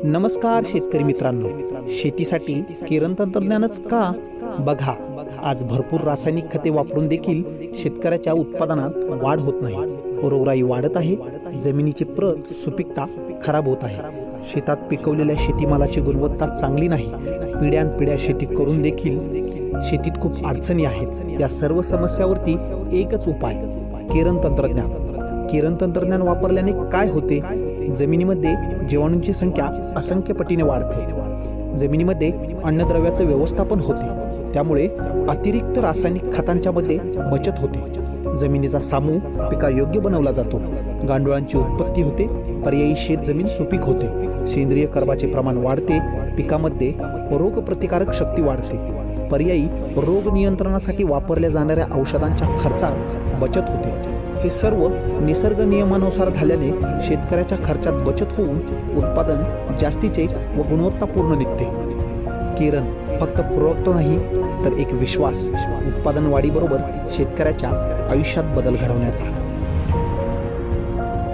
नमस्कार शेतकरी मित्रांनो, शेतीसाठी किरण तंत्रज्ञानच का? बघा, आज भरपूर रासायनिक खते वापरून देखील शेतकऱ्याच्या उत्पादनात वाढ होत नाही. रोगराई वाढत आहे, जमिनीची प्रत सुपीकता खराब होत आहे. शेतात पिकवलेल्या शेतीमालाची गुणवत्ता चांगली नाही. पिढ्यानपिढ्या शेती करून देखील शेतीत खूप अडचणी आहेत. या सर्व समस्यावरती एकच उपाय, किरण तंत्रज्ञान. किरण तंत्रज्ञान वापरल्याने काय होते? जमिनीमध्ये जीवाणूंची संख्या असंख्य पटीने वाढते. जमिनीमध्ये अन्नद्रव्याचं व्यवस्थापन होते. त्यामुळे अतिरिक्त रासायनिक खतांच्या मध्ये बचत होते. जमिनीचा सामूह पिकायोग्य बनवला जातो. गांडुळांची उत्पत्ती होते. पर्यायी शेत जमीन सुपीक होते. सेंद्रिय कर्बाचे प्रमाण वाढते. पिकामध्ये रोगप्रतिकारक शक्ती वाढते. पर्यायी रोग नियंत्रणासाठी वापरल्या जाणाऱ्या औषधांच्या खर्चात बचत होते. हे सर्व निसर्ग नियमानुसार झाल्याने शेतकऱ्याच्या खर्चात बचत होऊन उत्पादन जास्तीचे व गुणवत्तापूर्ण निघते. किरण फक्त प्रोडक्ट नाही, तर एक विश्वास, उत्पादन वाढीबरोबर शेतकऱ्याच्या आयुष्यात बदल घडवण्याचा.